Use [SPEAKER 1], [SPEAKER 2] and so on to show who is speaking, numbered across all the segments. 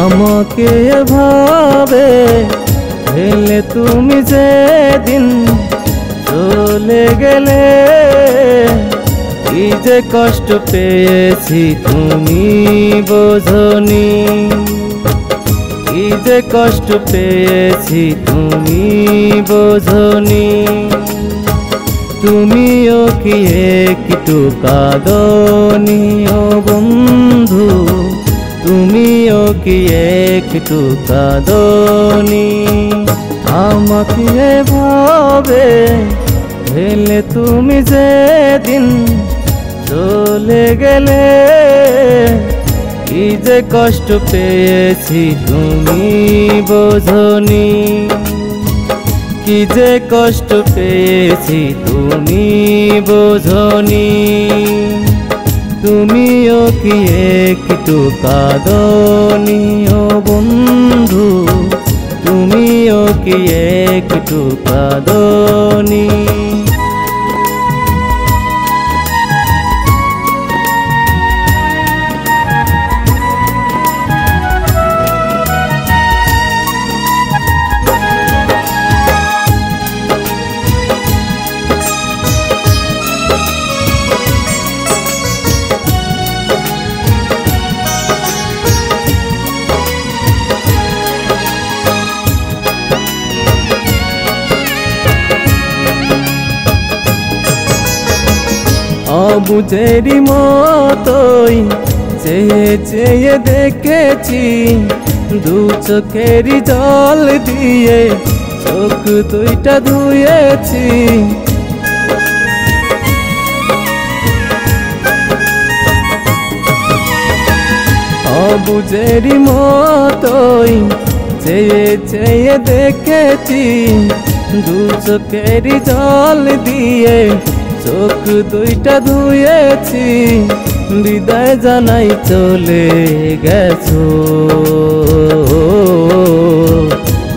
[SPEAKER 1] আমাকে ভাবে ফেলে তুমি যেদিন চলে গেলে, কি যে কষ্ট পেয়েছি তুমি বোঝনি, কি যে কষ্ট পেয়েছি তুমি বোঝনি। তুমিও কি একটু কাঁদনি ও বন্ধু, তুমিও কি একটু কাঁদনি। আমাকে ভাবে ফেলে তুমি যেদিন চলে গেলে, কি যে কষ্ট পেয়েছি তুমি বোঝনি, কি যে কষ্ট পেয়েছি তুমি বোঝনি। তুমিও কি একটু কাঁদনি ও বন্ধু, তুমিও কি একটু কাঁদনি। অবুঝেরই মতোই চেয়ে চেয়ে দেখেছি, দু চোখেরই জল দিয়ে চোখ দুইটা ধুয়েছি। অবুঝেরই মতোই চেয়ে চেয়ে দেখেছি, দু চোখেরই জল দিয়ে চোখ দুইটা ধুয়েছি। বিদায় জানাই চলে গেছো,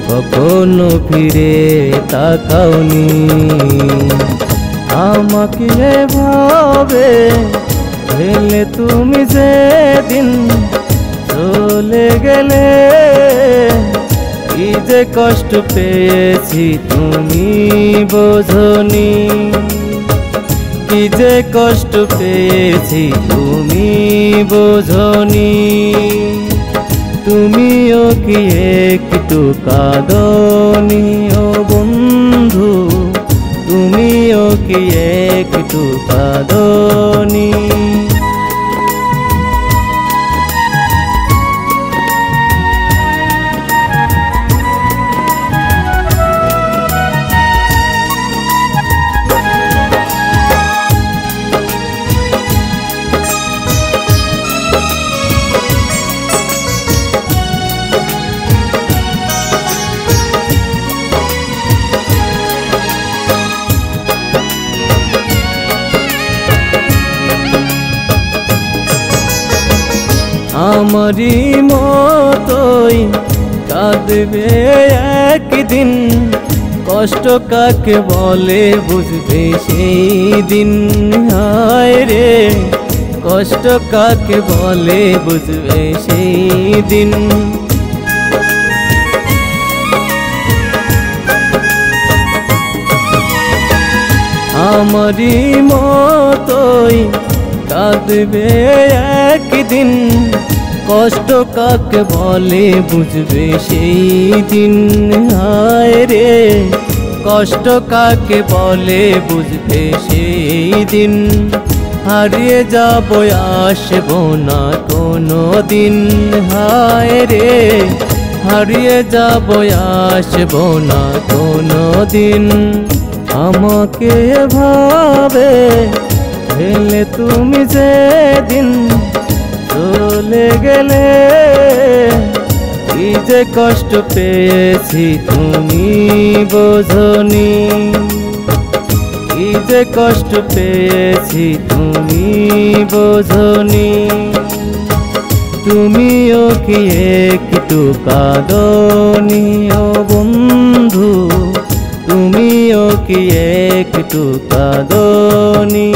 [SPEAKER 1] কখনো ফিরে তাকাওনি। আমাকে ভাবে ফেলে তুমি যেদিন চলে গেলে, কি যে কষ্ট পেয়েছি তুমি বোঝনি, কি যে কষ্ট পেয়েছি তুমি বোঝনি। তুমিও কি একটু কাঁদনি ও বন্ধু, তুমিও কি একটু কাঁদনি। আমারই মতোই কাঁদবে একদিন, কষ্ট কাকে বলে বুঝবে সেই দিন। হায় রে কষ্ট কাকে বলে বুঝবে সেই দিন। আমারই মতোই কাঁদবে একদিন, কষ্ট কাকে বলে বুঝবে সেই দিন। হায় রে কষ্ট কাকে বলে বুঝবে সেই দিন। হারিয়ে যাব আসবো না কোনো দিন, হায় রে হারিয়ে যাব আসবো না কোনো দিন। আমাকে ভাবে ফেলে তুমি যেদিন চলে গেলে, কি যে কষ্ট পেয়েছি তুমি বোঝনি, কি যে কষ্ট পেয়েছি তুমি বোঝনি। তুমিও কি একটু কাঁদনি ও বন্ধু, তুমিও কি একটু কাঁদনি।